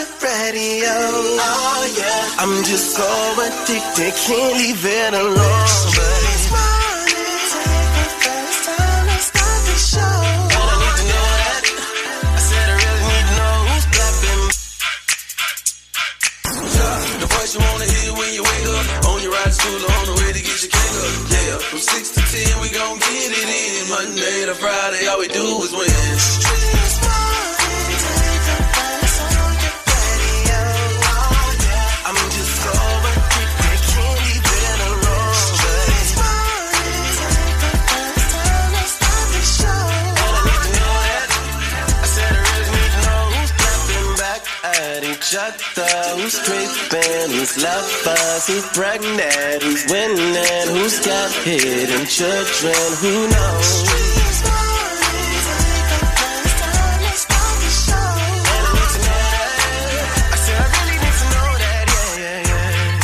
your radio. Oh yeah, I'm just so addicted, can't leave it alone. This morning, take the first time to start the show. And I need to know that. I said I really need to know who's clapping. The voice you wanna hear when you wake up, on your ride to school or on the way to get your cake up. Yeah, from 6 to 10 we gon' get it in. Monday to Friday, all we do is win. Who's creeping, who's lovers, who's pregnant, who's winning, who's got hidden children, who knows?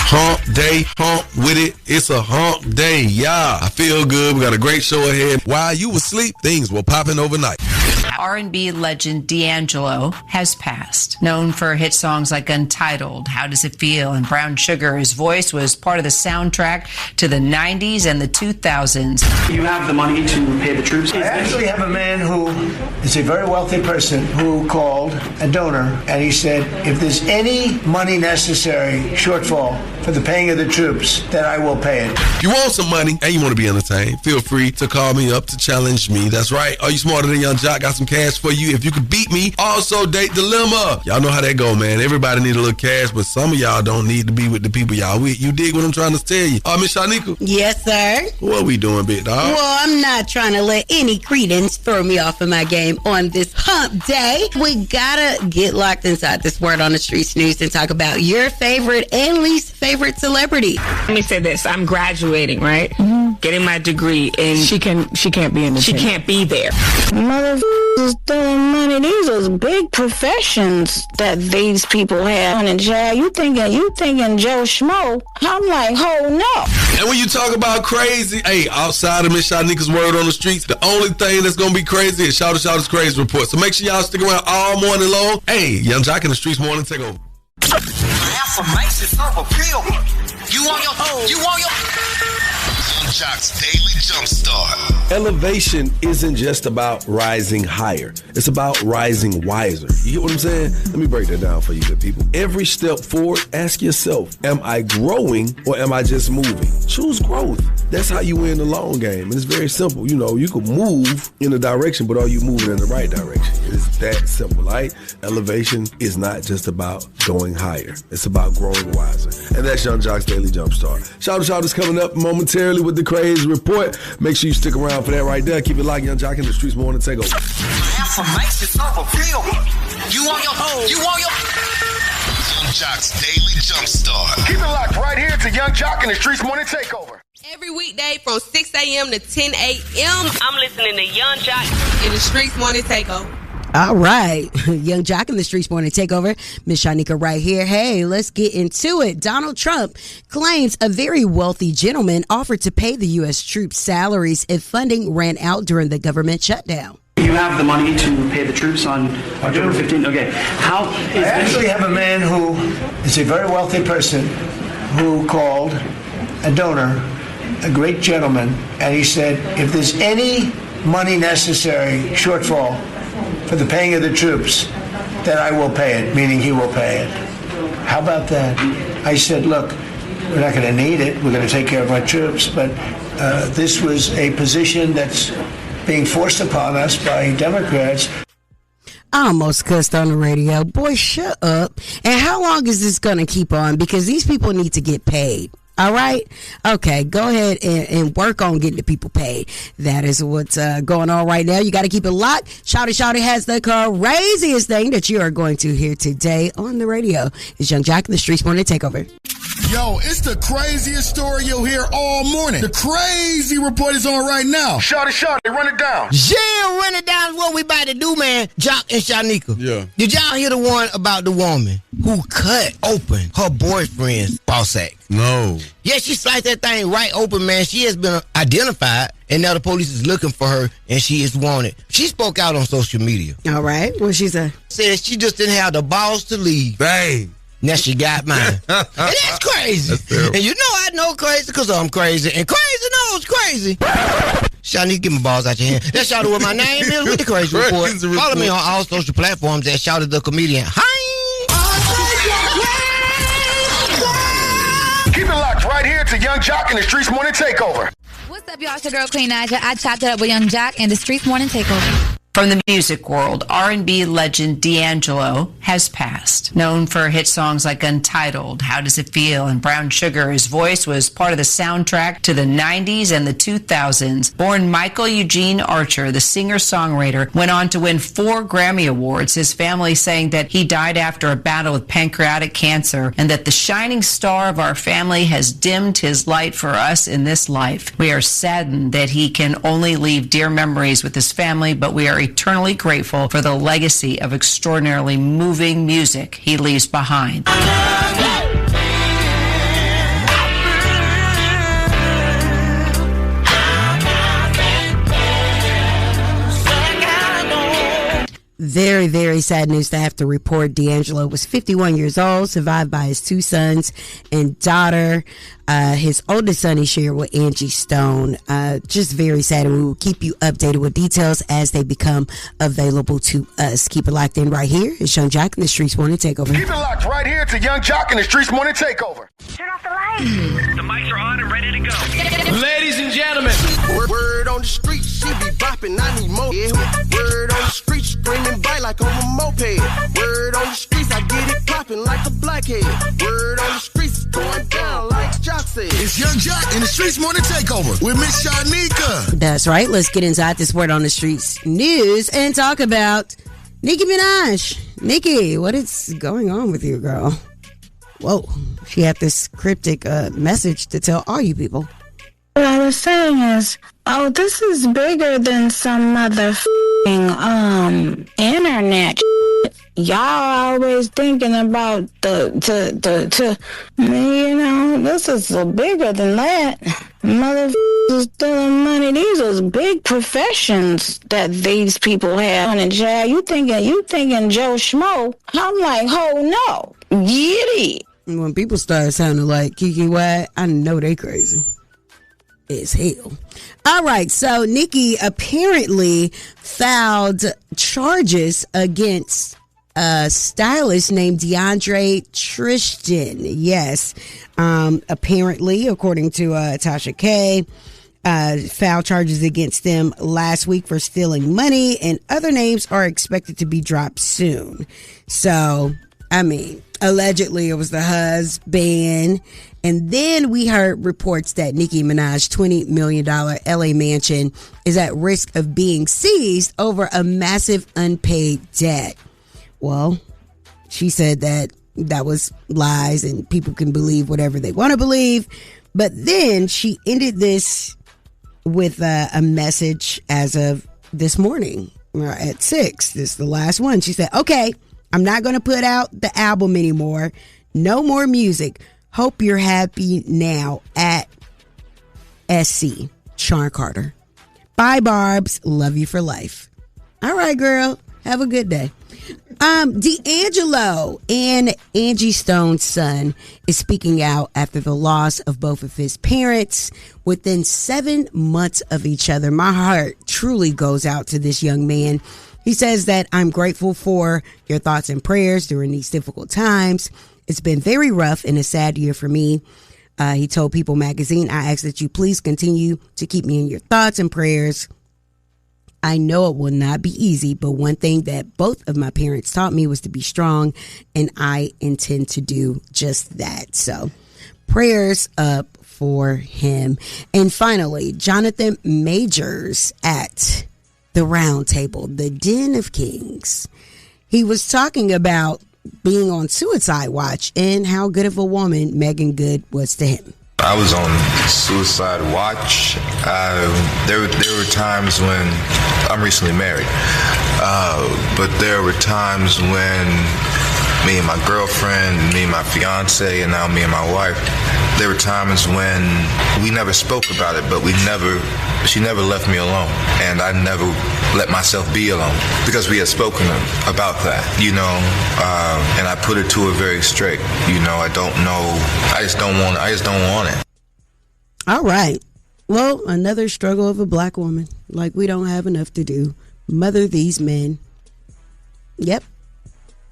Hump day, hump with it. It's a hump day, yeah. I feel good. We got a great show ahead. While you were asleep, things were popping overnight. R&B legend D'Angelo has passed. Known for hit songs like Untitled, How Does It Feel, and Brown Sugar, his voice was part of the soundtrack to the 90s and the 2000s. You have the money to pay the troops? I actually have a man who is a very wealthy person who called, a donor, and he said, if there's any money necessary, shortfall, for the paying of the troops, then I will pay it. If you want some money and you want to be entertained, feel free to call me up to challenge me. That's right. Are you smarter than Young Jock? Got some cash for you if you can beat me. Also, date dilemma. Y'all know how that go, man. Everybody need a little cash, but some of y'all don't need to be with the people y'all with. You dig what I'm trying to tell you? Miss Shanika? Yes, sir. What we doing, big dog? Well, I'm not trying to let any credence throw me off of my game on this hump day. We gotta get locked inside this Word on the Streets news and talk about your favorite and least favorite celebrity. Let me say this. I'm graduating, right? Mm-hmm. Getting my degree, and she can't be in the She can't be there. Motherfuckers throwing money. These are big professions that these people have in jail. You thinking Joe Schmo? I'm like, oh no. And when you talk about crazy, hey, outside of Miss Shanika's Word on the Streets, the only thing that's gonna be crazy is Shout Crazy Report. So make sure y'all stick around all morning long. Hey, Young Jock in the Streets morning takeover. Affirmation of appeal. You want your Young Jock's Daily Jumpstart. Elevation isn't just about rising higher. It's about rising wiser. You get what I'm saying? Let me break that down for you good people. Every step forward, ask yourself, am I growing or am I just moving? Choose growth. That's how you win the long game. And it's very simple. You know, you can move in a direction, but are you moving in the right direction? It's that simple, right? Elevation is not just about going higher. It's about growing wiser. And that's Young Jock's Daily Jumpstart. Shout is coming up momentarily with the Crazy Report. Make sure you stick around for that right there. Keep it locked, Young Jock in the Streets morning takeover. Affirmation of appeal. You want your Young Jock's Daily Jumpstart. Keep it locked right here to Young Jock in the Streets morning takeover. Every weekday from 6 a.m. to 10 a.m. I'm listening to Young Jock in the Streets morning takeover. All right. Young Jock in the Streets morning takeover. Miss Shanika right here. Hey, let's get into it. Donald Trump claims a very wealthy gentleman offered to pay the U.S. troops salaries if funding ran out during the government shutdown. You have the money to pay the troops on October 15th? Okay. I actually have a man who is a very wealthy person who called, a donor, a great gentleman, and he said, if there's any money necessary, shortfall, for the paying of the troops, then I will pay it, meaning he will pay it. How about that? I said, look, we're not going to need it. We're going to take care of our troops, but this was a position that's being forced upon us by Democrats. I almost cussed on the radio. Boy, shut up. And how long is this going to keep on? Because these people need to get paid. All right? Okay, go ahead and work on getting the people paid. That is what's going on right now. You got to keep it locked. Shouty has the craziest thing that you are going to hear today on the radio. It's Young Jock in the Streets morning takeover. Yo, it's the craziest story you'll hear all morning. The crazy report is on right now. Shout it, run it down. Yeah, run it down is what we about to do, man. Jock and Shanika. Yeah. Did y'all hear the one about the woman who cut open her boyfriend's ball sack? No. Yeah, she sliced that thing right open, man. She has been identified, and now the police is looking for her, and she is wanted. She spoke out on social media. All right. What she say? Said she just didn't have the balls to leave. Bang. Now she got mine. And that's crazy. That's terrible. And you know I know crazy because I'm crazy. And crazy knows crazy. Shawty, get my balls out your hand. That's Shawty what my name is with the Crazy Report. Follow me on all social platforms at Shawty the Comedian. Keep it locked right here to Young Jock and the Streetz Morning Takeover. What's up, y'all? It's your girl, Queen Naja. I chopped it up with Young Jock and the Streetz Morning Takeover. From the music world, R&B legend D'Angelo has passed. Known for hit songs like Untitled, How Does It Feel, and Brown Sugar, his voice was part of the soundtrack to the 90s and the 2000s. Born Michael Eugene Archer, the singer-songwriter went on to win 4 Grammy Awards, his family saying that he died after a battle with pancreatic cancer and that the shining star of our family has dimmed his light for us in this life. We are saddened that he can only leave dear memories with his family, but we are eternally grateful for the legacy of extraordinarily moving music he leaves behind. Very, very sad news to have to report. D'Angelo was 51 years old, survived by his 2 sons and daughter. His oldest son he shared with Angie Stone. Just very sad, and we will keep you updated with details as they become available to us. Keep it locked in right here. It's Young Jock and the Streetz Morning Takeover. Keep it locked right here to Young Jock and the Streetz Morning Takeover. Turn off the lights. The mics are on and ready to go. Ladies and gentlemen. Word on the street, she be bopping, I need more. Yeah. Word on the street, screaming bite like on a moped. Word on the streets, I get it popping like a blackhead. Word on the streets, going down like Jock said. It's Young Jock and the Streetz Morning Takeover with Miss Shanika. That's right. Let's get inside this Word on the Streets news and talk about Nikki Minaj. Nikki, what is going on with you, girl? Whoa. She had this cryptic message to tell all you people. What I was saying is, this is bigger than some motherfucking internet. Y'all always thinking about this is bigger than that. Motherfuckers stealing money. These are big professions that these people have. And Jay, you thinking Joe Schmo? I'm like, oh no, giddy. When people start sounding like Kiki White, I know they crazy as hell. All right, so Nikki apparently filed charges against a stylist named DeAndre Tristan. Yes, apparently, according to Tasha K, filed charges against them last week for stealing money, and other names are expected to be dropped soon. So, I mean, allegedly it was the husband. And then we heard reports that Nikki Minaj's $20 million LA mansion is at risk of being seized over a massive unpaid debt. Well, she said that was lies and people can believe whatever they want to believe. But then she ended this with a message as of this morning at 6. This is the last one. She said, okay, I'm not going to put out the album anymore. No more music. Hope you're happy now at SC. Sean Carter. Bye, Barbs. Love you for life. All right, girl. Have a good day. D'Angelo and Angie Stone's son is speaking out after the loss of both of his parents within 7 months of each other. My heart truly goes out to this young man. He says that I'm grateful for your thoughts and prayers during these difficult times. It's been very rough and a sad year for me. He told People magazine, I ask that you please continue to keep me in your thoughts and prayers. I know it will not be easy, but one thing that both of my parents taught me was to be strong, and I intend to do just that. So prayers up for him. And finally, Jonathan Majors at the Round Table, the Den of Kings. He was talking about being on suicide watch and how good of a woman Megan Good was to him. I was on suicide watch. There were times when I'm recently married, but there were times when me and my girlfriend, me and my fiance, and now me and my wife, there were times when we never spoke about it, but she never left me alone, and I never let myself be alone because we had spoken about that, and I put it to her very straight. I don't know. I just don't want it. All right. Well, another struggle of a black woman. Like we don't have enough to do. Mother these men. Yep.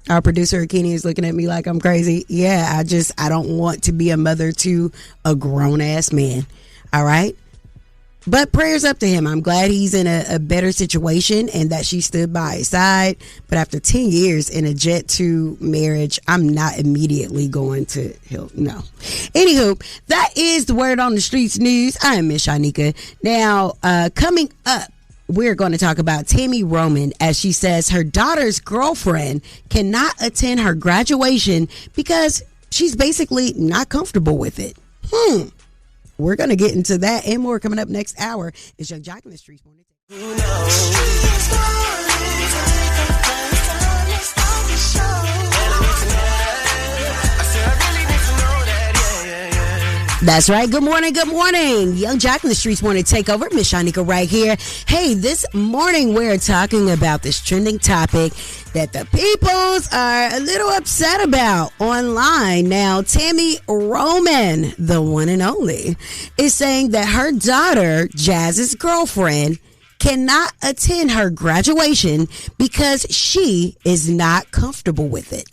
Our producer, Akini, is looking at me like I'm crazy. Yeah, I don't want to be a mother to a grown-ass man. All right? But prayers up to him. I'm glad he's in a better situation and that she stood by his side. But after 10 years in a Jet 2 marriage, I'm not immediately going to help. No. Anywho, that is the word on the streets news. I am Miss Shanika. Now, coming up, we're going to talk about Tammy Roman as she says her daughter's girlfriend cannot attend her graduation because she's basically not comfortable with it. We're going to get into that and more coming up next hour. It's Young Jock in the Streets Morning. That's right. Good morning. Good morning. Young Jock in the Streets Morning Takeover. Miss Shanika right here. Hey, this morning we're talking about this trending topic that the peoples are a little upset about online. Now, Tammy Roman, the one and only, is saying that her daughter, Jazz's girlfriend, cannot attend her graduation because she is not comfortable with it.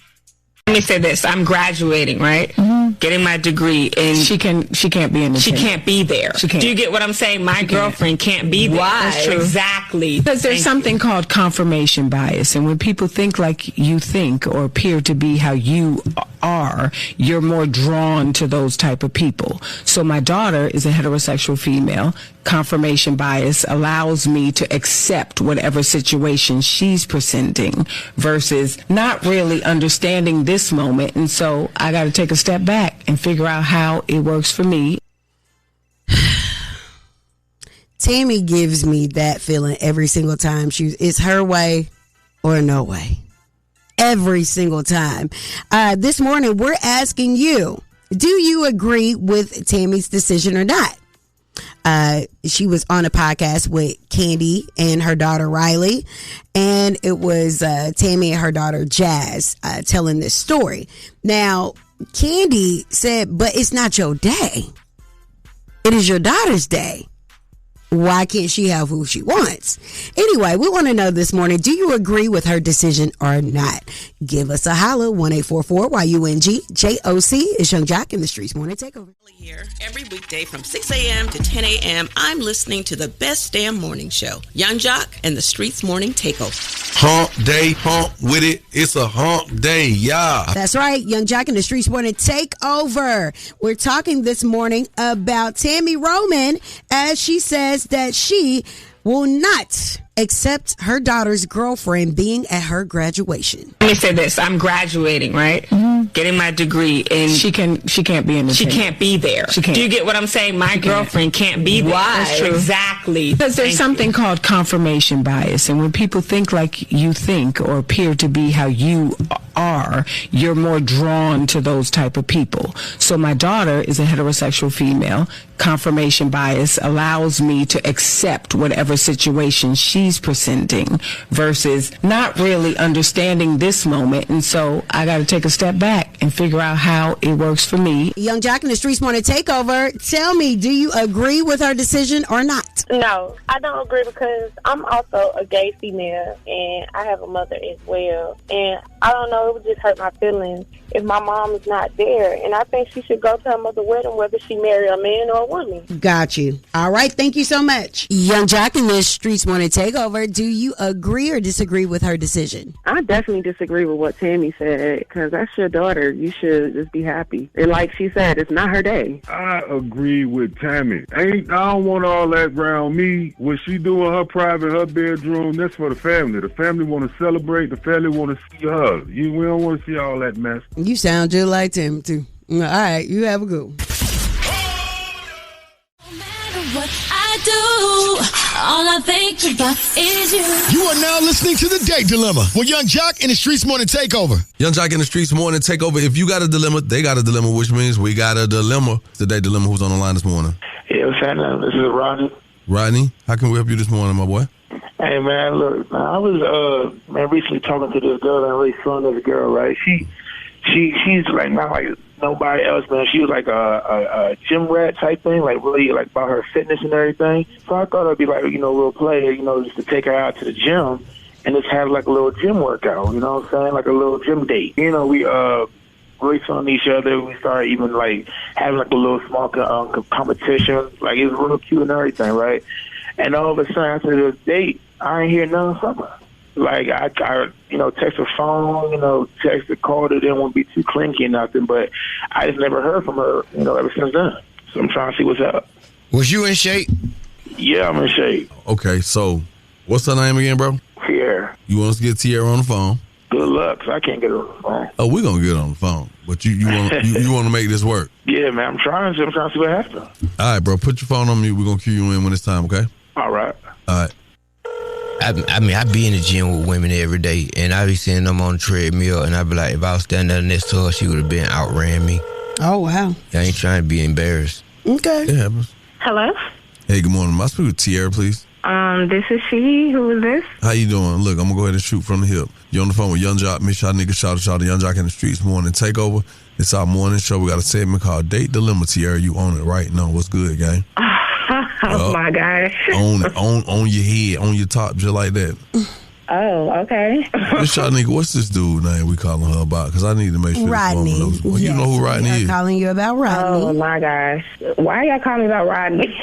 Let me say this. I'm graduating, right? Mm-hmm. Getting my degree, and she can't be in the. She can't be there. She can't. Do you get what I'm saying? My girlfriend can't be there. Why? That's true. Exactly. Because there's something called confirmation bias, and when people think like you think or appear to be how you are, you're more drawn to those type of people. So my daughter is a heterosexual female. Confirmation bias allows me to accept whatever situation she's presenting versus not really understanding this moment. And so I got to take a step back and figure out how it works for me. Tammy gives me that feeling every single time. It's her way or no way. Every single time. This morning, we're asking you, do you agree with Tammy's decision or not? She was on a podcast with Candy and her daughter Riley, and it was Tammy and her daughter Jazz telling this story. Now, Candy said, but it's not your day. It is your daughter's day. Why can't she have who she wants? Anyway, we want to know this morning, do you agree with her decision or not? Give us a holler, 1-844-YUNG-JOC. It's Young Jock in the Streets Morning Takeover. Here every weekday from 6 a.m. to 10 a.m. I'm listening to the best damn morning show, Young Jock and the Streets Morning Takeover. Hump day, hump with it. It's a hump day, yeah. That's right, Young Jock and the Streets Morning Takeover. We're talking this morning about Tammy Roman as she says that she will not accept her daughter's girlfriend being at her graduation. Let me say this. I'm graduating, right? Mm-hmm. Getting my degree, and she can't be in the. She can't be there. She can't. Do you get what I'm saying? My girlfriend can't be there. Why? That's true. Exactly. Because there's something called confirmation bias, and when people think like you think or appear to be how you are, you're more drawn to those type of people. So my daughter is a heterosexual female. Confirmation bias allows me to accept whatever situation she's presenting versus not really understanding this moment. And so I got to take a step back and figure out how it works for me. Young Jock in the Streets Morning Takeover. Tell me, do you agree with her decision or not? No, I don't agree because I'm also a gay female and I have a mother as well. And I don't know, it would just hurt my feelings if my mom is not there. And I think she should go to her mother's wedding whether she marry a man or a woman. Got you. All right. Thank you so much. Young Jock in the Streets Morning Takeover. Do you agree or disagree with her decision? I definitely disagree with what Tammy said because that's your daughter. you should just be happy. And like she said, it's not her day. I agree with Tammy. I don't want all that around me. What she do in her private, her bedroom, that's for the family. The family want to celebrate. The family want to see her. We don't want to see all that mess. You sound just like Tim, too. All right, you have a good one. What I do, all I think about is you. You are now listening to The Date Dilemma with Young Jock and the Streetz Morning Takeover. Young Jock and the Streetz Morning Takeover. If you got a dilemma, they got a dilemma, which means we got a dilemma. It's The Date Dilemma. Who's on the line this morning? Yeah, what's happening? This is Rodney. Rodney, how can we help you this morning, my boy? Hey, man, look, man, I was recently talking to this girl and really feeling this girl, right? She's like not like nobody else, man. She was like a gym rat type thing, like really like about her fitness and everything. So I thought it'd be like, a little play, just to take her out to the gym and just have like a little gym workout, you know what I'm saying? Like a little gym date. We really feeling each other. We started even like having like a little small competition. Like it was real cute and everything, right? And all of a sudden after this date, I ain't hear nothing from her. Like I text her phone, text her, called her, didn't want to be too clinky or nothing, but I just never heard from her, ever since then. So I'm trying to see what's up. Was you in shape? Yeah, I'm in shape. Okay, so what's her name again, bro? Tierra. You want us to get Tierra on the phone? Good luck, 'cause I can't get her on the phone. Oh, we're gonna get her on the phone, but you want to make this work? Yeah, man, I'm trying to see what happens. All right, bro, put your phone on mute. We're gonna cue you in when it's time, okay? All right. All right. I be in the gym with women every day, and I be seeing them on the treadmill, and I be like, if I was standing there next to her, she would have been outran me. Oh, wow. I ain't trying to be embarrassed. Okay. It happens. Hello? Hey, good morning. May I speak with Tierra, please? This is she. Who is this? How you doing? Look, I'm going to go ahead and shoot from the hip. You're on the phone with Young Jock, Miss Shot Nigga, shout out to Young Jock in the Streetz Morning Takeover. It's our morning show. We got a segment called Date Dilemma, Tierra. You own it right now. What's good, gang? Oh, my gosh. on your head, on your top, just like that. Oh, okay. Miss Shot Nigga, what's this dude name we calling her about? Because I need to make sure Rodney. Knows. Well, you know who Rodney is. I'm calling you about Rodney. Oh, my gosh. Why y'all calling me about Rodney?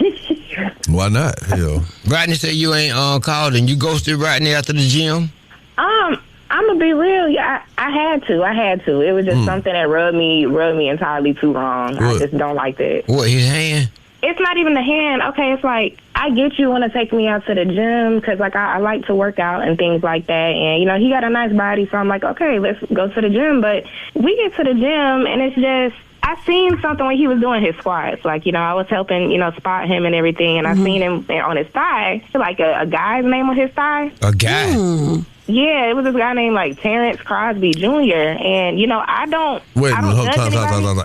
Why not? Hell. Rodney said you ain't called and you ghosted Rodney after the gym? I'm gonna be real. Yeah, I had to. It was just something that rubbed me entirely too wrong. What? I just don't like that. What, his hand? It's not even the hand. Okay, it's like, I get you want to take me out to the gym because, like, I like to work out and things like that. And, he got a nice body, so I'm like, okay, let's go to the gym. But we get to the gym, and it's just, I seen something when he was doing his squats. Like, I was helping, spot him and everything, and I seen him on his thigh, like a guy's name on his thigh. A guy? Yeah, it was this guy named, like, Terrence Crosby Jr., and, I don't... Wait a minute, time.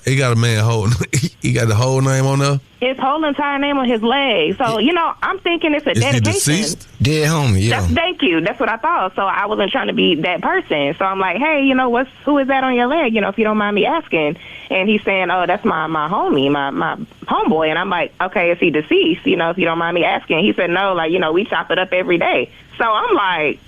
He got a man whole... He got the whole name on there? His whole entire name on his leg. So, I'm thinking it's a dedication. Is he deceased? Dead homie, yeah. Thank you. That's what I thought. So I wasn't trying to be that person. So I'm like, hey, who is that on your leg? If you don't mind me asking. And he's saying, oh, that's my homie, my homeboy. And I'm like, okay, is he deceased? If you don't mind me asking. He said, no, we chop it up every day. So I'm like,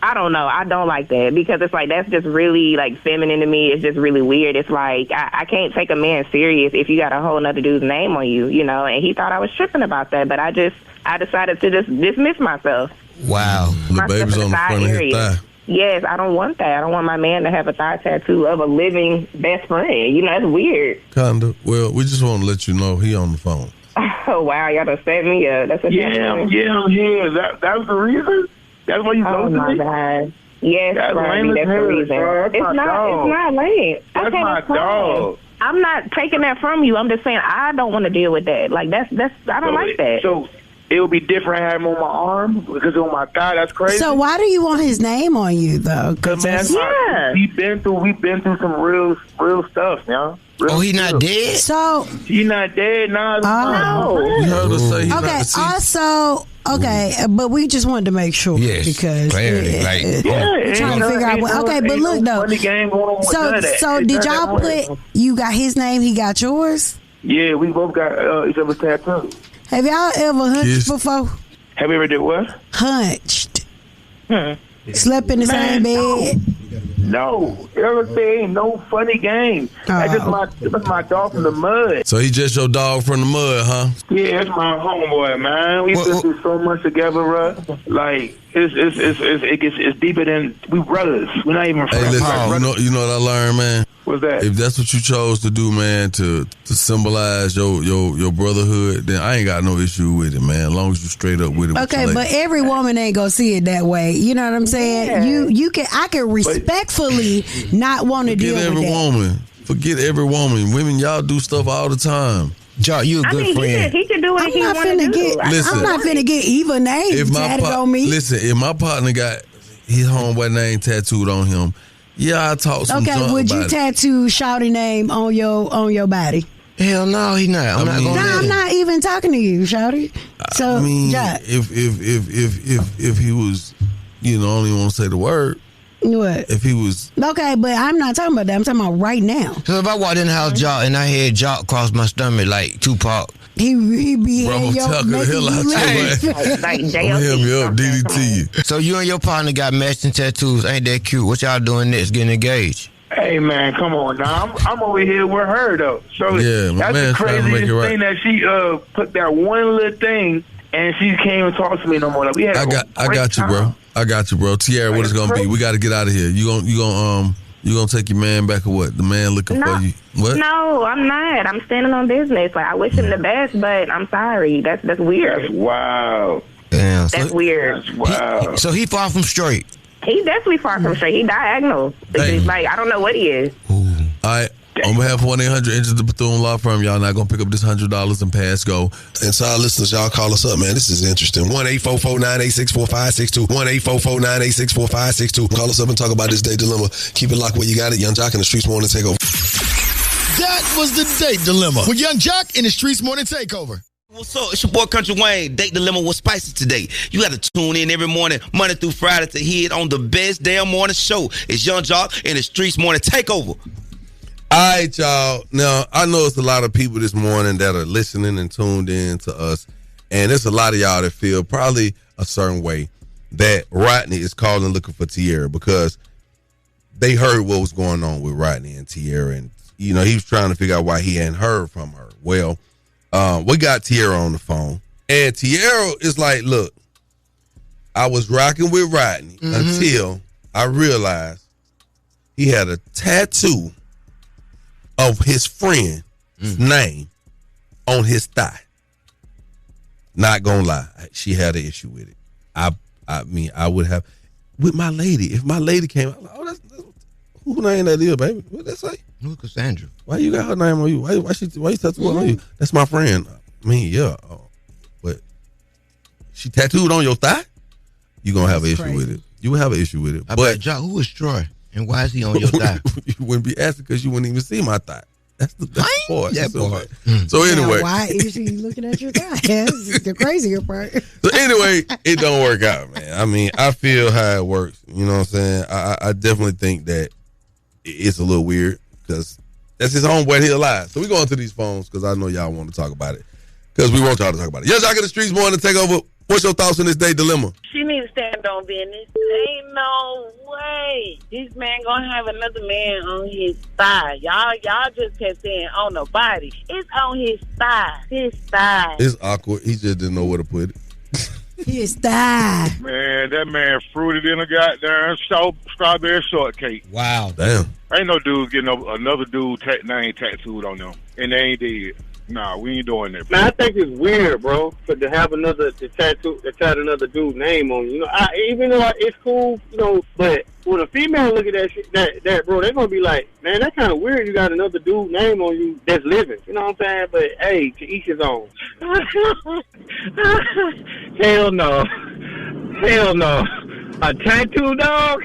I don't know. I don't like that because it's like that's just really like feminine to me. It's just really weird. It's like I can't take a man serious if you got a whole nother dude's name on you, And he thought I was tripping about that, but I decided to just dismiss myself. Wow, the baby's on the front of his thigh. Yes, I don't want that. I don't want my man to have a thigh tattoo of a living best friend. That's weird. Kinda. Well, we just want to let you know he on the phone. Oh wow, y'all done set me up. That's a I'm here. That was the reason. That's why you ghosted me? Oh, my God. Yes, that's the reason. It's not lame. That's my dog. I'm not taking that from you. I'm just saying I don't want to deal with that. Like, I don't like that. So it would be different having him on my arm because on my thigh. That's crazy. So why do you want his name on you, though? Because, man, we've been through some real stuff, He not dead? So he not dead? No. You heard us say he's not okay. deceased. Also, okay, but we just wanted to make sure because clarity, we're trying to figure out. Okay, but look though. So did y'all put? You got his name. He got yours. Yeah, we both got each other's tattoo. Have y'all ever hunched before? Have you ever did what? Hunched. Slept in the same bed. No, everything ain't no funny game. That's just my dog from the mud. So he just your dog from the mud, huh? Yeah, that's my homeboy, man. We've been through so much together, bro. Like it's deeper than we brothers. We're not even friends. Hey, listen, you know what I learned, man? What's that? If that's what you chose to do, man, to symbolize your brotherhood, then I ain't got no issue with it, man. As long as you straight up with it. Okay, but every woman ain't gonna see it that way. You know what I'm saying? Yeah. I can respectfully not want to deal with that. Forget every woman. Women, y'all do stuff all the time. Joe, you a good friend. He can do what he want to do. I'm not finna get Eva name tatted on me. Listen, if my partner got his homeboy name tattooed on him, yeah, I talk some junk about it. Would you tattoo Shawty name on your body? Hell no, he not. I'm not even talking to you, Shawty. So, I mean, if he was, I don't even want to say the word. What? If he was okay, but I'm not talking about that. I'm talking about right now. So if I walked in the house, Jock, and I had Jock cross my stomach like Tupac, he be Bro, tuck the hell out your ass. Like hit me up, DDT you. So you and your partner got matching tattoos. Ain't that cute? What y'all doing next? Getting engaged? Hey man, come on now. I'm over here with her though. So yeah, that's the craziest thing that she put that one little thing and she came and talked to me no more. Like, I got you, bro. I got you, bro. Tierra, what it's gonna be? We got to get out of here. You gonna take your man back or what? The man looking for you? What? No, I'm not. I'm standing on business. Like I wish him the best, but I'm sorry. That's weird. That's wild. Damn, that's weird. That's wild. So he far from straight. He's definitely far from straight. He diagonal. Like I don't know what he is. All right. On behalf of 1-800 Enter the Bethune Law Firm, y'all not gonna pick up this $100 and pass go. And so our listeners, y'all call us up, man. This is interesting. 1-844-986-4562. 1-844-986-4562. Call us up and talk about this date dilemma. Keep it locked where you got it. Young Jock and the Streetz Morning Takeover. That was the date dilemma with Young Jock and the Streetz Morning Takeover. What's up? It's your boy Country Wayne. Date Dilemma was spicy today. You got to tune in every morning, Monday through Friday, to hear it on the best damn morning show. It's Young Jock and the Streetz Morning Takeover. All right, y'all. Now, I know it's a lot of people this morning that are listening and tuned in to us, and there's a lot of y'all that feel probably a certain way that Rodney is calling looking for Tierra because they heard what was going on with Rodney and Tierra, and, he was trying to figure out why he hadn't heard from her. Well, we got Tierra on the phone, and Tierra is like, look, I was rocking with Rodney until I realized he had a tattoo of his friend's name on his thigh. Not gonna lie, she had an issue with it. I mean, I would have with my lady. If my lady came out, like, oh, that's who name that is, baby? What that say? Look, Cassandra. Why you got her name on you? Why you tattooed on you? That's my friend. I mean, yeah, but she tattooed on your thigh. You gonna have an issue with it. You will have an issue with it. But Jock, who is Troy? And why is he on your thigh? You wouldn't be asking because you wouldn't even see my thigh. That's the part. That part. So anyway. Now, why is he looking at your thigh? That's the crazier part. So anyway, it don't work out, man. I mean, I feel how it works. You know what I'm saying? I definitely think that it's a little weird because that's his homeboy. He alive. So we go into these phones because I know y'all want to talk about it because we want y'all to talk about it. Yes, Jock in the Streetz Morning Takeover. What's your thoughts on this date dilemma? She needs to stand on business. Ain't no way this man gonna have another man on his thigh. Y'all just kept saying on the body. It's on his thigh. His thigh. It's awkward. He just didn't know where to put it. His thigh. Man, that man fruited in a goddamn strawberry shortcake. Wow. Damn. Ain't no dude getting another dude name tattooed on them. And they ain't dead. Nah, we ain't doing that. Man, I think it's weird, bro, to have to tattoo another dude's name on you. Even though it's cool, but when a female look at that bro, they're gonna be like, man, that's kind of weird. You got another dude's name on you that's living. You know what I'm saying? But hey, to each his own. Hell no, a tattoo dog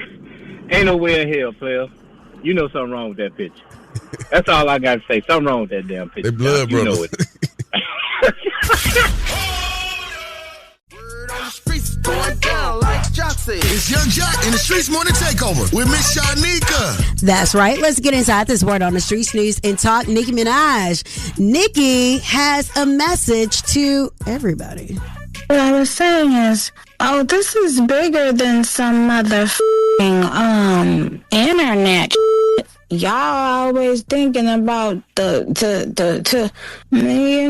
ain't no way in hell, player. You know something wrong with that picture. That's all I got to say. Something wrong with that damn picture. They blood brothers. You know it. Word on the streets going down like Jock said. It's Young Jock in the Streetz Morning Takeover with Miss Shanika. That's right. Let's get inside this Word on the Streets news and talk Nikki Minaj. Nikki has a message to everybody. What I was saying is, this is bigger than some motherfucking internet shit. y'all always thinking about you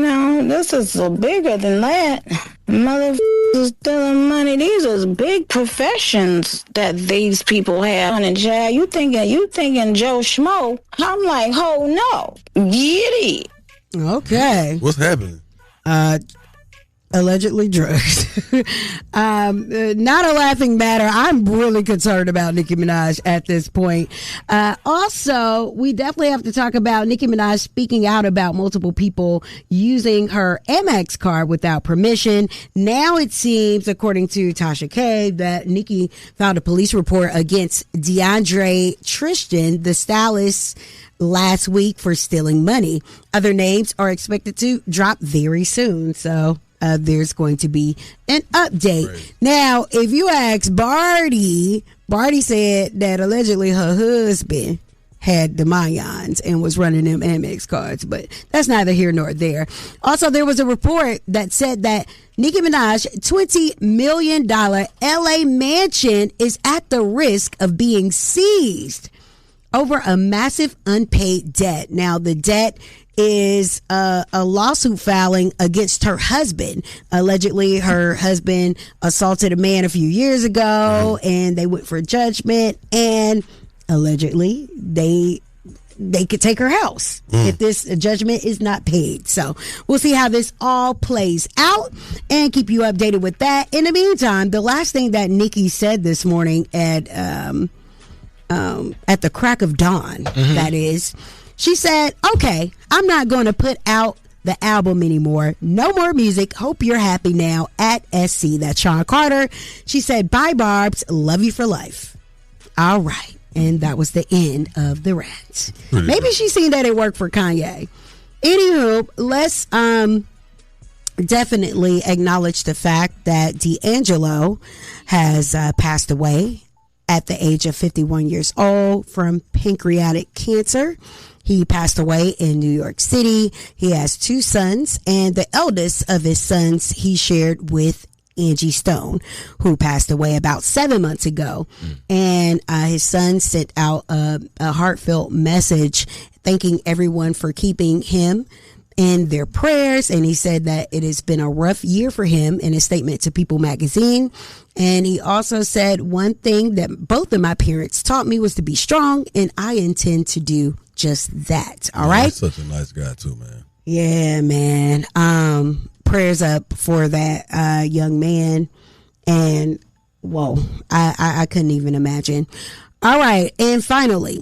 know, this is bigger than that. Motherfuckers stealing money. These are big professions that these people have. And Jay, you thinking Joe Schmo? I'm like, oh no, giddy. Okay. What's happening? Allegedly drugs. Not a laughing matter. I'm really concerned about Nicki Minaj at this point. Also, we definitely have to talk about Nicki Minaj speaking out about multiple people using her Amex card without permission. Now it seems, according to Tasha K, that Nicki filed a police report against DeAndre Tristan, the stylist, last week for stealing money. Other names are expected to drop very soon. So there's going to be an update. Right. Now, if you ask Barty said that allegedly her husband had the Mayans and was running them Amex cards, but that's neither here nor there. Also, there was a report that said that Nicki Minaj's $20 million LA mansion is at the risk of being seized over a massive unpaid debt. Now, the debt is a lawsuit filing against her husband. Allegedly, her husband assaulted a man a few years ago, and they went for judgment, and allegedly they could take her house if this judgment is not paid. So we'll see how this all plays out and keep you updated with that. In the meantime, the last thing that Nikki said this morning at the crack of dawn, that is, she said, okay, I'm not going to put out the album anymore. No more music. Hope you're happy now at SC. That's Sean Carter. She said, bye, Barbs. Love you for life. All right. And that was the end of the rant. Maybe she's seen that it worked for Kanye. Anywho, let's definitely acknowledge the fact that D'Angelo has passed away at the age of 51 years old from pancreatic cancer. He passed away in New York City. He has 2 sons, and the eldest of his sons he shared with Angie Stone, who passed away about 7 months ago. And his son sent out a heartfelt message thanking everyone for keeping him in their prayers. And he said that it has been a rough year for him in his statement to People magazine. And he also said, one thing that both of my parents taught me was to be strong, and I intend to do just that. All right. He's such a nice guy too, man. Yeah, man. Prayers up for that young man. And whoa, I couldn't even imagine. All right. And finally,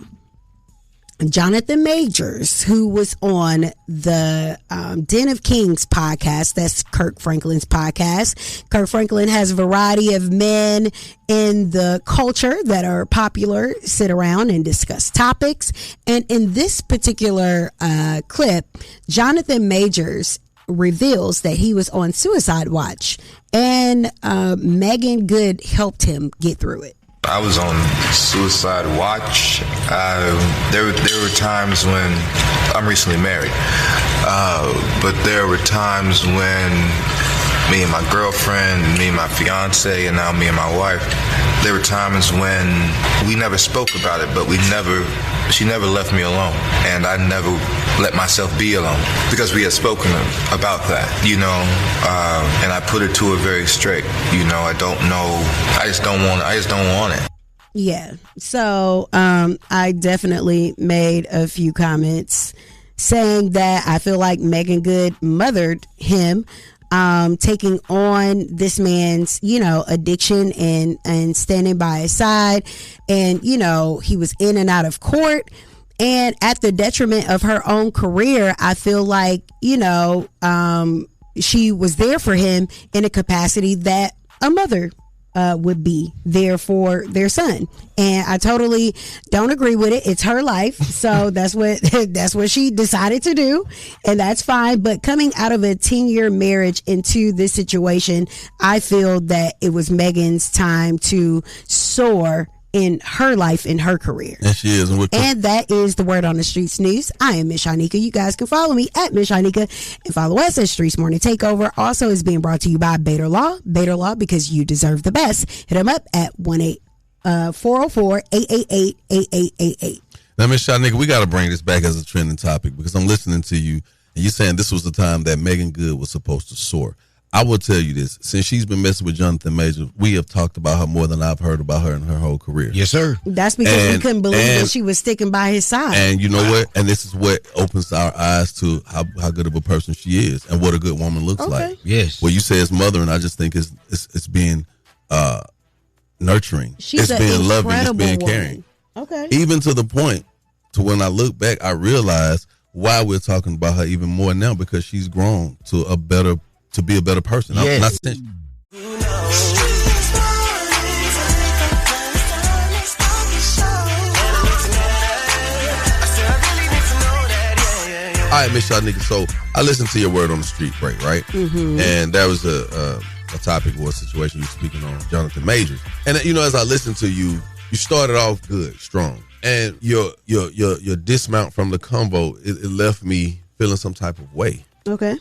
Jonathan Majors, who was on the Den of Kings podcast. That's Kirk Franklin's podcast. Kirk Franklin has a variety of men in the culture that are popular, sit around and discuss topics. And in this particular clip, Jonathan Majors reveals that he was on suicide watch, and Megan Good helped him get through it. I was on suicide watch. There were times when I'm recently married, but there were times when me and my girlfriend, me and my fiance, and now me and my wife, there were times when we never spoke about it, but she never left me alone, and I never let myself be alone because we had spoken about that, you know, and I put it to her very straight, you know. I don't know, I just don't want it. Yeah. So I definitely made a few comments saying that I feel like Megan Good mothered him, taking on this man's, you know, addiction and standing by his side. And, you know, he was in and out of court, and at the detriment of her own career. I feel like, you know, she was there for him in a capacity that a mother would be there for their son. And I totally don't agree with it. It's her life, so that's what she decided to do, and that's fine. But coming out of a 10-year marriage into this situation, I feel that it was Megan's time to soar in her life, in her career. And she is. And that is the Word on the Streets news. I am Miss Shanika. You guys can follow me at Miss Shanika and follow us at Streetz Morning Takeover. Also is being brought to you by Bader Law. Bader Law, because you deserve the best. Hit them up at 404-888-8888. Now, Miss Shanika, we got to bring this back as a trending topic because I'm listening to you and you're saying this was the time that Megan Good was supposed to soar. I will tell you this. Since she's been messing with Jonathan Majors, we have talked about her more than I've heard about her in her whole career. Yes, sir. That's because we couldn't believe that she was sticking by his side. And you know what? And this is what opens our eyes to how good of a person she is and what a good woman looks like. Yes. Well, you say it's mothering. I just think it's being nurturing. She's it's being loving. It's being woman. caring. Okay. Even to the point to when I look back, I realize why we're talking about her even more now because she's grown to be a better person. Yes. Not saying all right, Miss Shanika. So I listened to your word on the street break, right? Mm-hmm. And that was a topic or a situation you were speaking on, Jonathan Majors. And as I listened to you, you started off good, strong, and your dismount from the convo it left me feeling some type of way. Okay.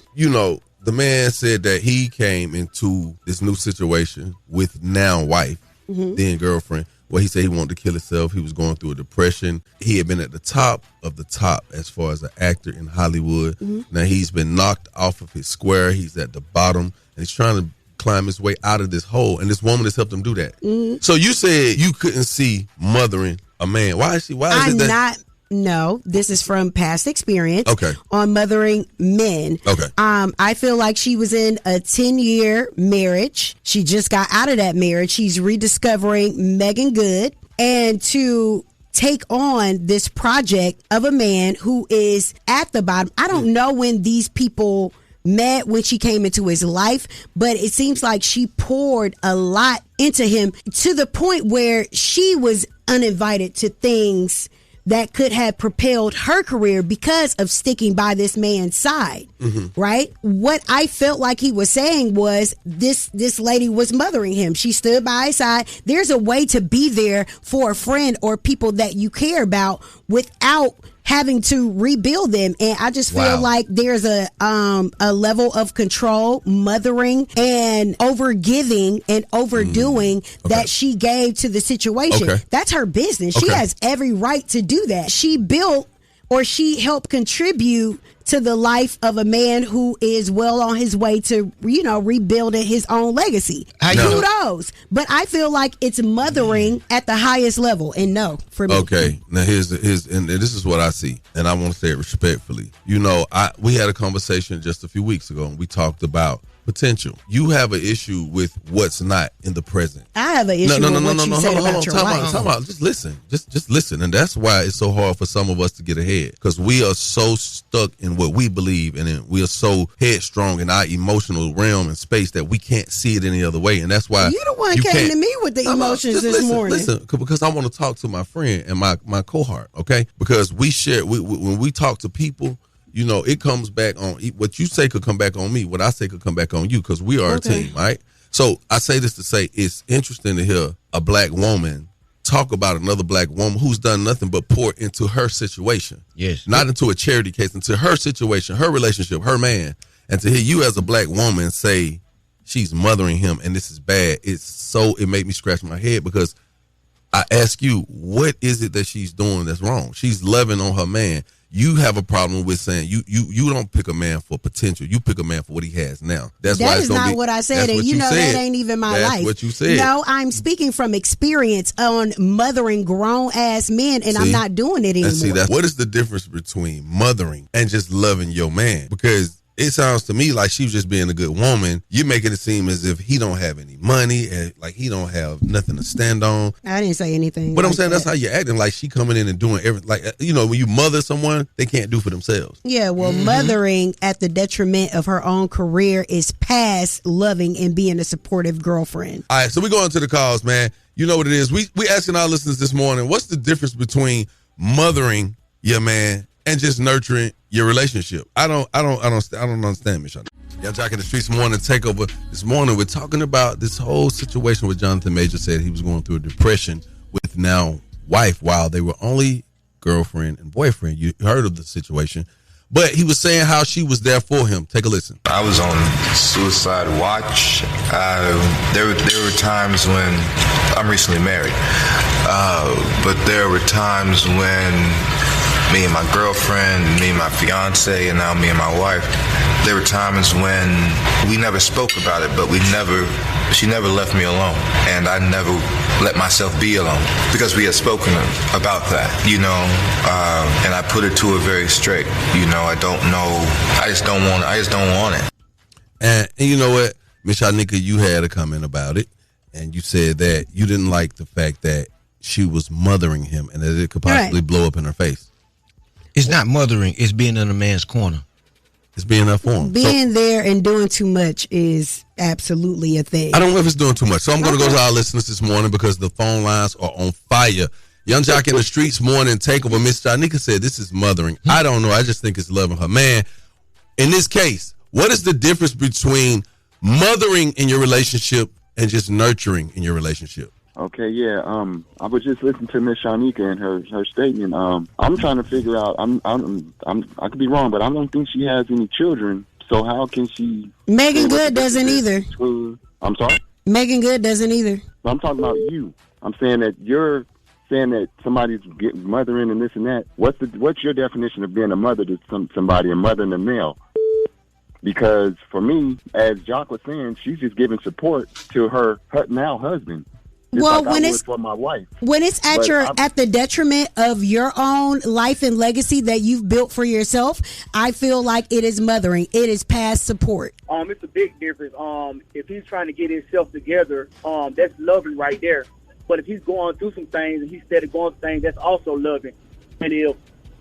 The man said that he came into this new situation with now wife, then girlfriend, where he said he wanted to kill himself. He was going through a depression. He had been at the top of the top as far as an actor in Hollywood. Now he's been knocked off of his square. He's at the bottom, and he's trying to climb his way out of this hole. And this woman has helped him do that. So you said you couldn't see mothering a man. Why is it that? No, this is from past experience. Okay. On mothering men. Okay. I feel like she was in a 10-year marriage. She just got out of that marriage. She's rediscovering Megan Good. And to take on this project of a man who is at the bottom. I don't know when these people met, when she came into his life, but it seems like she poured a lot into him to the point where she was uninvited to things that could have propelled her career because of sticking by this man's side, right? What I felt like he was saying was this lady was mothering him. She stood by his side. There's a way to be there for a friend or people that you care about without having to rebuild them. And I just feel like there's a level of control, mothering, and overgiving and overdoing that she gave to the situation. That's her business. She has every right to do that. She built or she helped contribute to the life of a man who is well on his way to, rebuilding his own legacy. Kudos. But I feel like it's mothering at the highest level. And no, for me. Okay. Now here's and this is what I see. And I want to say it respectfully. We had a conversation just a few weeks ago and we talked about potential. You have an issue with what's not in the present. I have an issue with what you said about your wife. Time out. Just listen. Just listen. And that's why it's so hard for some of us to get ahead. Because we are so stuck in what we believe and we are so headstrong in our emotional realm and space that we can't see it any other way. And that's why you the one came to me with the emotions this morning. Listen, because I want to talk to my friend and my cohort, okay? Because we share, when we talk to people, it comes back on what you say could come back on me. What I say could come back on you because we are a team, right? So I say this to say it's interesting to hear a black woman talk about another black woman who's done nothing but pour into her situation. Yes. Not into a charity case, into her situation, her relationship, her man. And to hear you as a black woman say she's mothering him and this is bad, it made me scratch my head because I ask you, what is it that she's doing that's wrong? She's loving on her man. You have a problem with saying you don't pick a man for potential. You pick a man for what he has now. That is not what I said. And that ain't even my life. That's what you said. No, I'm speaking from experience on mothering grown ass men, and I'm not doing it anymore. What is the difference between mothering and just loving your man? Because it sounds to me like she was just being a good woman. You're making it seem as if he don't have any money and like he don't have nothing to stand on. I didn't say anything. But I'm saying that's how you're acting. Like she coming in and doing everything. Like, when you mother someone, they can't do for themselves. Yeah, well, mothering at the detriment of her own career is past loving and being a supportive girlfriend. All right, so we go into the calls, man. You know what it is. We asking our listeners this morning, what's the difference between mothering your man and just nurturing your relationship? I don't understand, Michelle. Y'all Jock in the Streets morning takeover. This morning we're talking about this whole situation with Jonathan Major said he was going through a depression with now wife while they were only girlfriend and boyfriend. You heard of the situation, But he was saying how she was there for him. Take a listen. I was on suicide watch. There were times when I'm recently married, but there were times when me and my girlfriend, me and my fiance, and now me and my wife, there were times when we never spoke about it, but she never left me alone, and I never let myself be alone because we had spoken about that, and I put it to her very straight. I don't know. I just don't want it. And you know what, Miss Shanika, you had a comment about it, and you said that you didn't like the fact that she was mothering him and that it could possibly blow up in her face. It's not mothering. It's being in a man's corner. It's being there for him. Being there and doing too much is absolutely a thing. I don't know if it's doing too much. So I'm going to go to our listeners this morning because the phone lines are on fire. Young Jock in the Streetz morning takeover. Miss Shanika said this is mothering. I don't know. I just think it's loving her. Man, in this case, what is the difference between mothering in your relationship and just nurturing in your relationship? Okay, yeah. I was just listening to Miss Shanika and her statement. I'm trying to figure out. I could be wrong, but I don't think she has any children. So how can she? Megan Good doesn't either. I'm sorry. Megan Good doesn't either. I'm talking about you. I'm saying that you're saying that somebody's mothering and this and that. What's your definition of being a mother to somebody, a mother and a male? Because for me, as Jock was saying, she's just giving support to her now husband. Well, like when it's for my wife, when it's at the detriment of your own life and legacy that you've built for yourself, I feel like it is mothering. It is past support. It's a big difference. If he's trying to get himself together, that's loving right there. But if he's going through some things and he's steady going through things, that's also loving. And if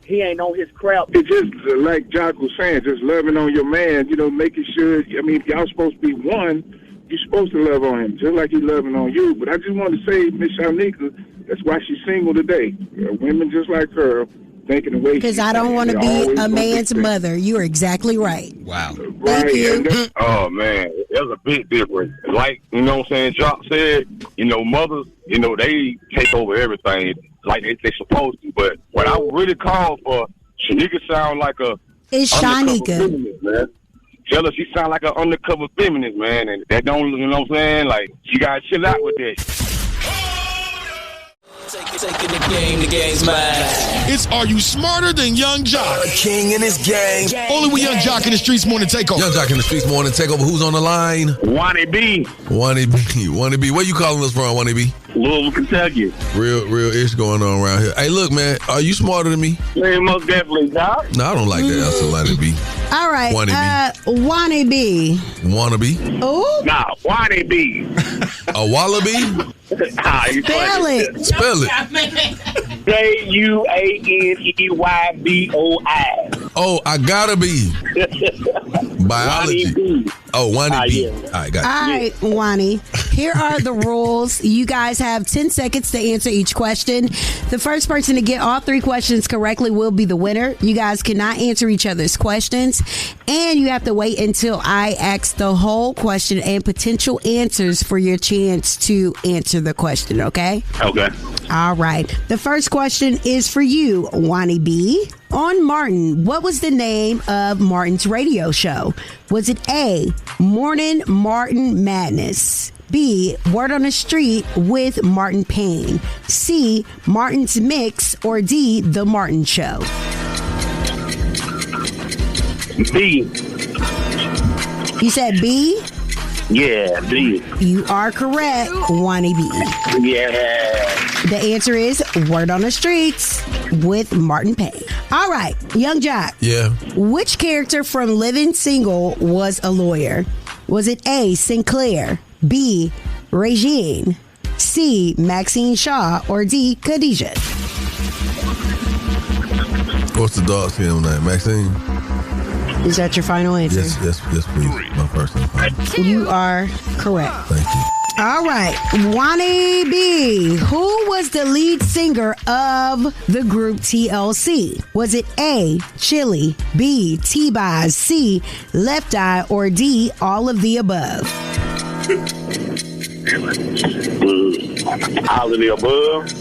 he ain't on his crap, it's just like Jock was saying, just loving on your man. Making sure. I mean, if y'all supposed to be one, you're supposed to love on him, just like he's loving on you. But I just want to say, Miss Shanika, that's why she's single today. Women just like her, thinking the way. Because I don't want to be a man's mother. You are exactly right. Wow. Thank you. Oh, man, there's a big difference. Like, what I'm saying, Jock said, mothers, they take over everything like they're supposed to. But what I really call for, Shanika sound like a it's Shanika. Man. Tell her she sound like an undercover feminist, man, and that don't, what I'm saying? Like, she gotta chill out with that. Taking the game's mine. It's Are You Smarter Than Young Jock? A king in his game. Only with Young Jock in the Streetz morning takeover. Young Jock in the Streetz morning takeover. Who's on the line? Wani B. Where you calling us from, Wani B? Louisville, Kentucky. Real ish going on around here. Hey, look, man, are you smarter than me? Man, most definitely, Doc. No, I don't like that. That's a Wani B. All right. Wani B. Wannabe? Oh. Nah, Wani B. A wallaby? Spell it. Spell it. J-U-A-N-E-Y-B-O-I. Oh, I gotta be. Biology. Oh, Wani B. Yeah. All right, got it. All right, Wani. Here are the rules. You guys have 10 seconds to answer each question. The first person to get all 3 questions correctly will be the winner. You guys cannot answer each other's questions. And you have to wait until I ask the whole question and potential answers for your chance to answer the question, okay? Okay. All right. The first question is for you, Wani B. On Martin, what was the name of Martin's radio show? Was it A, Morning Martin Madness, B, Word on the Street with Martin Payne, C, Martin's Mix, or D, The Martin Show? B. You said B? Yeah, B. You are correct, Wani B. Yeah. The answer is Word on the Streets with Martin Payne. All right, Young Jock. Yeah. Which character from Living Single was a lawyer? Was it A, Sinclair, B, Regine, C, Maxine Shaw, or D, Khadijah? What's the dog's name? Maxine? Is that your final answer? Yes, please. My first name. You are correct. Thank you. All right, Wani B. Who was the lead singer of the group TLC? Was it A, Chili, B, T-Boz, C, Left Eye, or D, all of the above? All of the above.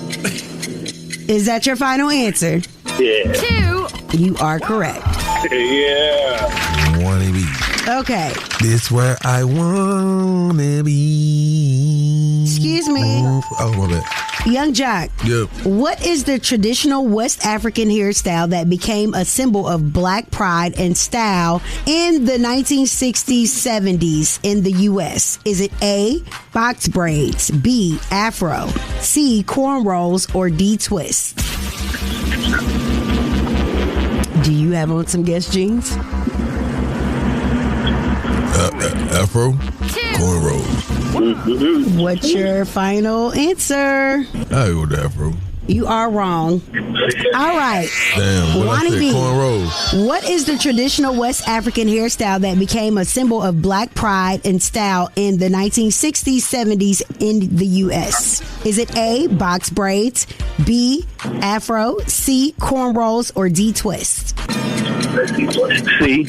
Is that your final answer? Yeah. 2. You are correct. Yeah. Wanna be. Okay. This where I wanna be. Excuse me. Oh, my bad. Young Jock. Yep. What is the traditional West African hairstyle that became a symbol of black pride and style in the 1960s, 70s in the U.S.? Is it A, box braids, B, afro, C, cornrows, or D, twist? Do you have on some Guess jeans? Afro, cornrows. What's your final answer? I go with Afro. You are wrong. All right. Damn, what I Lonnie said, B, cornrows. what is the traditional West African hairstyle that became a symbol of black pride and style in the 1960s, 70s in the U.S.? Is it A, box braids, B, afro, C, cornrows, or D, twist? C.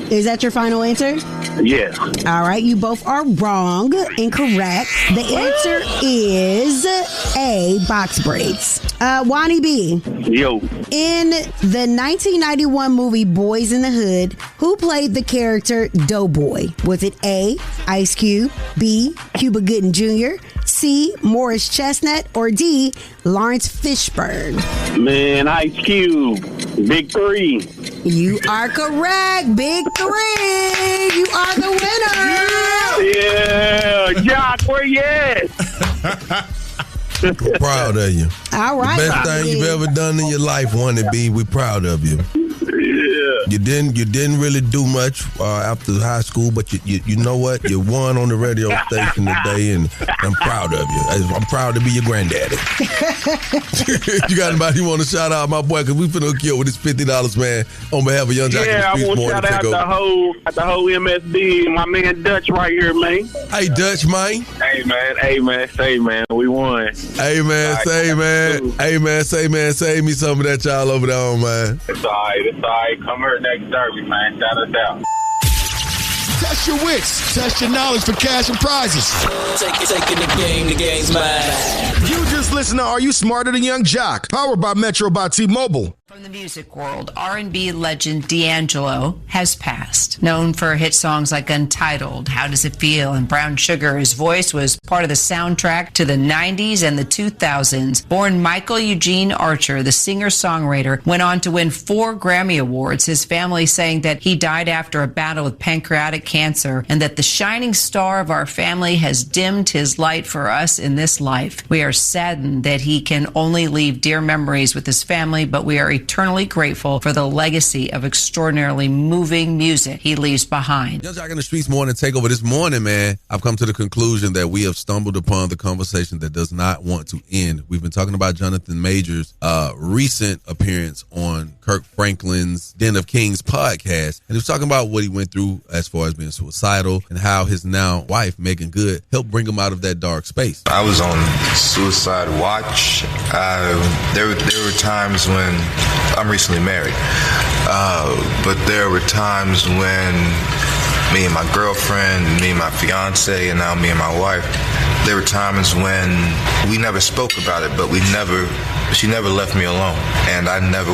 Is that your final answer? Yeah. All right, you both are wrong. Incorrect. The answer is A, box braids. Wani B. Yo. In the 1991 movie Boys in the Hood, who played the character Doughboy? Was it A, Ice Cube, B, Cuba Gooding Jr., C, Morris Chestnut, or D, Lawrence Fishburne? Man, Ice Cube. Big three. You are correct. Big three. You are the winner. Yeah. Jock, where you at? We're proud of you. All right. The best thing you've ever done in your life, Wanna Be. We're proud of you. Yeah. You didn't really do much after high school, but you know what? You won on the radio station today, and I'm proud of you. I'm proud to be your granddaddy. You got anybody you want to shout out, my boy? Because we finna kill with this $50, man, on behalf of Young Jock. Yeah, I want to shout out the whole MSD, my man Dutch right here, man. Hey, Dutch, man. Hey, man, we won. Hey, man, say me some of that y'all over there, man. It's all right. Come here next Derby, man. Shout us out. Test your wits. Test your knowledge for cash and prizes. Taking the game's mine. You just listen to Are You Smarter Than Young Jock? Powered by Metro by T-Mobile. From the music world, R&B legend D'Angelo has passed. Known for hit songs like Untitled, How Does It Feel, and Brown Sugar, his voice was part of the soundtrack to the 90s and the 2000s. Born Michael Eugene Archer, the singer-songwriter went on to win 4 Grammy Awards. His family saying that he died after a battle with pancreatic cancer and that the shining star of our family has dimmed his light for us in this life. We are saddened that he can only leave dear memories with his family, but we are eternally grateful for the legacy of extraordinarily moving music he leaves behind. Young Jock in the Streetz morning takeover this morning, man. I've come to the conclusion that we have stumbled upon the conversation that does not want to end. We've been talking about Jonathan Major's recent appearance on Kirk Franklin's Den of Kings podcast, and he was talking about what he went through as far as being suicidal and how his now wife, Megan Good, helped bring him out of that dark space. I was on suicide watch. There were times when I'm recently married, but there were times when me and my girlfriend, me and my fiance, and now me and my wife, there were times when we never spoke about it, but she never left me alone, and I never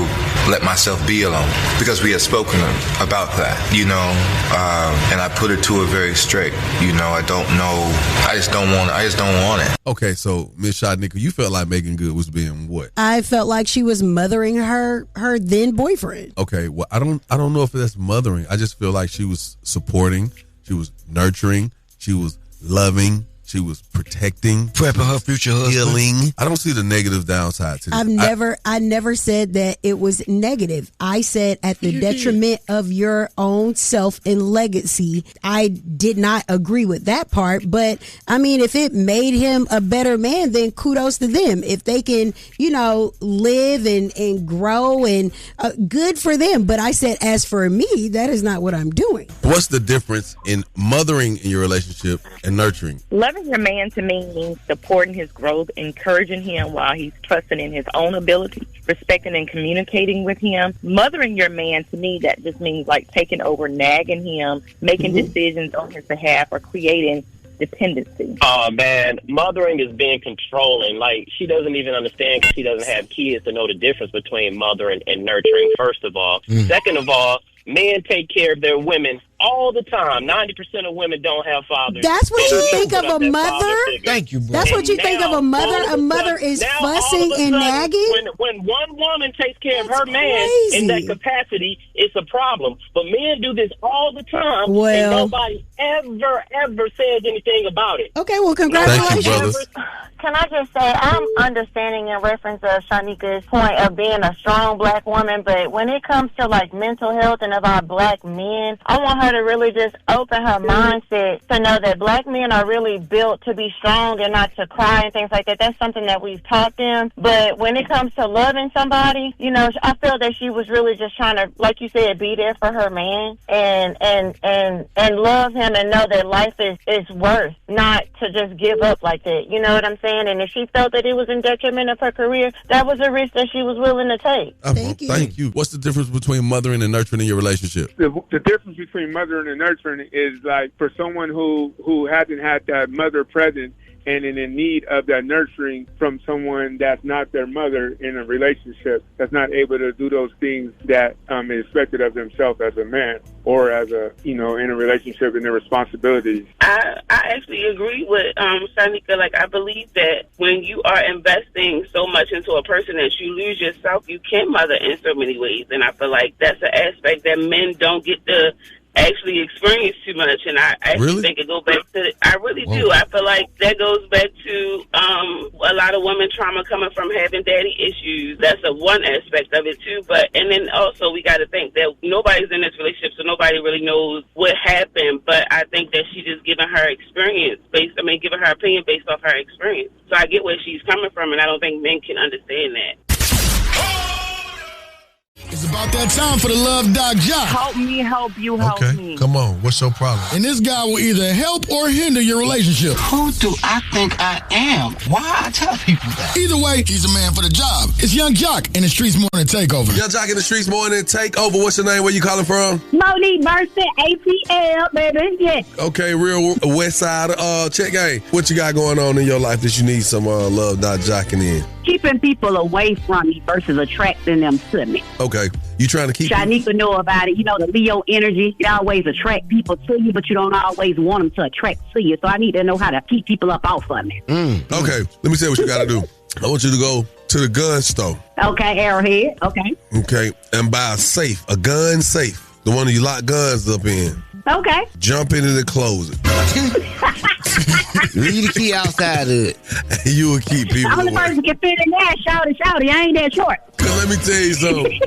let myself be alone because we had spoken about that, and I put it to her very straight. I don't know. I just don't want it. Okay, so Miss Shotnickel, you felt like Megan Good was being what? I felt like she was mothering her then boyfriend. Okay, well, I don't know if that's mothering. I just feel like she was supporting, she was nurturing, she was loving, she was protecting, prepping her future husband, healing. I don't see the negative downside to this. I never said that it was negative. I said at the detriment of your own self and legacy. I did not agree with that part, but I mean, if it made him a better man, then kudos to them. If they can, live and grow, and good for them. But I said, as for me, that is not what I'm doing. What's the difference in mothering in your relationship and nurturing? Loving your man to me means supporting his growth, encouraging him while he's trusting in his own ability, respecting and communicating with him. Mothering your man to me, that just means like taking over, nagging him, making decisions on his behalf, or creating dependency. Oh, man. Mothering is being controlling. Like, she doesn't even understand because she doesn't have kids to know the difference between mothering and nurturing, first of all. Second of all, men take care of their women all the time. 90% of women don't have fathers. That's what you think of a mother? Thank you, bro. That's what you think of a mother? A mother is fussing and nagging? When one woman takes care of her man in that capacity, it's a problem. But men do this all the time, and nobody ever says anything about it. Okay, well, congratulations. Thank you, brothers. Can I just say, I'm understanding in reference of Shanika's point of being a strong black woman, but when it comes to like mental health and about black men, I want her to really just open her mindset to know that black men are really built to be strong and not to cry and things like that. That's something that we've taught them. But when it comes to loving somebody, you know, I feel that she was really just trying to, like you said, be there for her man and love him and know that life is worth not to just give up like that. You know what I'm saying? And if she felt that it was in detriment of her career, that was a risk that she was willing to take. Thank you. What's the difference between mothering and nurturing in your relationship? The difference between mothering and nurturing is like for someone who hasn't had that mother present and in need of that nurturing from someone that's not their mother in a relationship, that's not able to do those things that is expected of themselves as a man or as a, you know, in a relationship and their responsibilities. I actually agree with Shanika. Like, I believe that when you are investing so much into a person that you lose yourself, you can mother in so many ways. And I feel like that's an aspect that men don't get to actually experience too much, and I actually think it goes back to I really do. I feel like that goes back to a lot of women trauma coming from having daddy issues. That's one aspect of it too. But and then also we got to think that nobody's in this relationship, so nobody really knows what happened. But I think that she just giving her experience giving her opinion based off her experience. So I get where she's coming from, and I don't think men can understand that. It's about that time for the Love Doc Jock. Help me, help you, help me. Come on, what's your problem? And this guy will either help or hinder your relationship. Who do I think I am? Why I tell people that? Either way, he's a man for the job. It's Young Jock in the Streetz Morning Takeover. Young Jock in the Streetz Morning Takeover. What's your name? Where you calling from? Monique Mercer, ATL, baby. Yeah. Okay, real West Side. Check game. What you got going on in your life that you need some Love Doc Jocking in? Keeping people away from me versus attracting them to me. Okay. You trying to keep Shanika know about it. You know, the Leo energy, it always attract people to you, but you don't always want them to attract to you. So I need to know how to keep people up off of me. Okay. Let me say what you got to do. I want you to go to the gun store. Okay, Arrowhead. Okay. Okay. And buy a gun safe. The one that you lock guns up in. Okay. Jump in it and close it. Leave the key outside of it. You will keep people I'm the away. person can fit in there. Shouty. I ain't that short. Let me tell you something.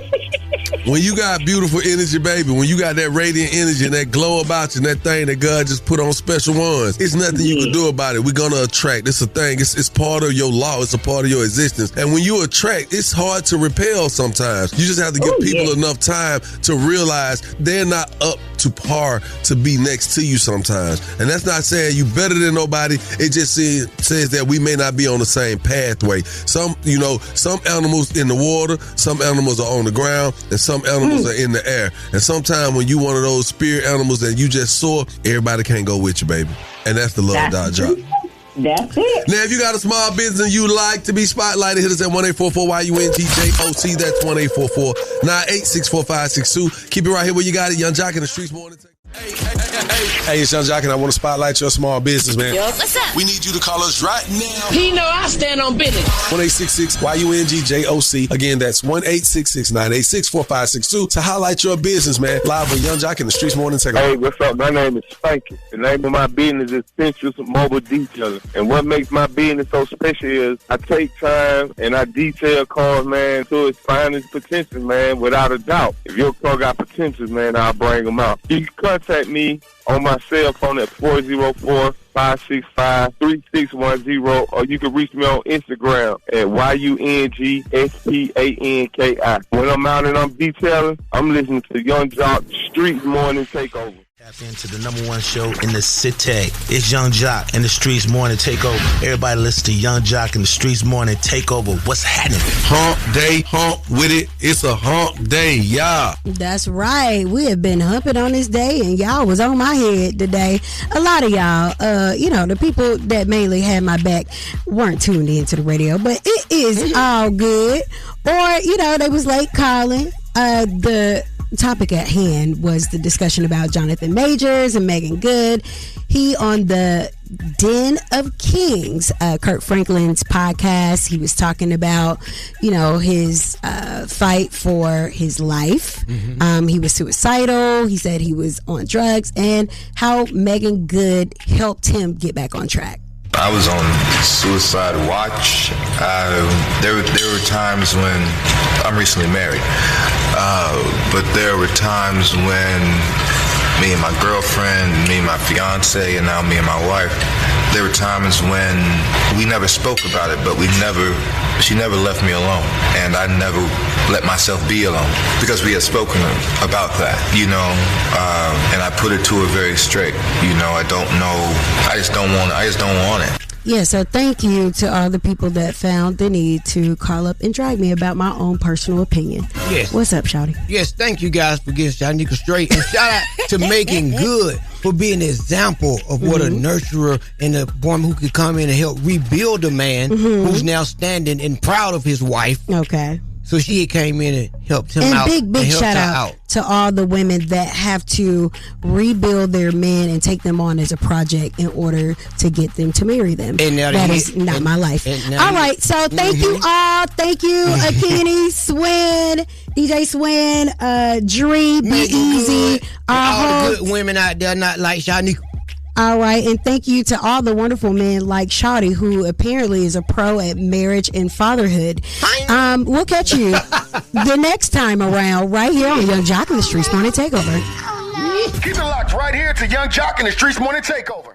When you got beautiful energy, baby, when you got that radiant energy and that glow about you and that thing that God just put on special ones, it's nothing you can do about it. We're going to attract. It's a thing. It's part of your law. It's a part of your existence. And when you attract, it's hard to repel sometimes. You just have to give people enough time to realize they're not up to par to be next to you sometimes. And that's not saying you better than nobody. It just says that we may not be on the same pathway. Some animals in the water, some animals are on the ground, and some animals are in the air. And sometimes when you one of those spirit animals that you just saw, everybody can't go with you, baby. And that's the Love Doc Jock. That's it. Now, if you got a small business and you like to be spotlighted, hit us at 1-844-YUNGJOC. That's 1-844-986-4562. Keep it right here where you got it. Young Jock in the Streetz Morning. Hey, it's Young Jock, and I want to spotlight your small business, man. Yo, what's up? We need you to call us right now. He know I stand on business. 1-866-YUNGJOC. Again, that's 1-866-986-4562 to highlight your business, man. Live with Young Jock in the Streetz Morning Takeover. Hey, what's up? My name is Spanky. The name of my business is Central Mobile Detailing. And what makes my business so special is I take time and I detail cars, man, to its finest potential, man, without a doubt. If your car got potential, man, I'll bring them out. You can contact me on my cell phone at 404-565-3610, or you can reach me on Instagram at YUNGSPANKI. When I'm out and I'm detailing, I'm listening to Young Jock Streetz Morning Takeover. Into the number one show in the city. It's Young Jock and the Streetz Morning Takeover. Everybody listen to Young Jock and the Streetz Morning Takeover. What's happening? Hump day, hump with it. It's a hump day, y'all. That's right. We have been humping on this day, and y'all was on my head today. A lot of y'all, the people that mainly had my back weren't tuned into the radio, but it is all good. Or, they was late calling. The topic at hand was the discussion about Jonathan Majors and Megan Good. He on the Den of Kings, Kurt Franklin's podcast. He was talking about, his fight for his life. He was suicidal. He said he was on drugs, and how Megan Good helped him get back on track. I was on suicide watch. There were times when I'm recently married, but there were times when me and my girlfriend, me and my fiance, and now me and my wife, there were times when we never spoke about it, but she never left me alone, and I never let myself be alone because we had spoken about that, and I put it to her very straight. I don't know. I just don't want it. Yeah, so thank you to all the people that found the need to call up and drag me about my own personal opinion. Yes. What's up, Shawty? Yes, thank you guys for getting Shanika straight. And shout out to Megan Good for being an example of what a nurturer and a woman who could come in and help rebuild a man who's now standing and proud of his wife. Okay. So she came in and helped him out. And big shout out to all the women that have to rebuild their men and take them on as a project in order to get them to marry them. And now that is not my life. All right, so thank you all. Thank you, Kenny, Swin, DJ Swin, Dree, Be Easy. All the good women out there not like Shanika. All right, and thank you to all the wonderful men like Shawty, who apparently is a pro at marriage and fatherhood. We'll catch you the next time around right here on Young Jock and the Streetz Morning Takeover. Keep it locked right here to Young Jock and the Streetz Morning Takeover.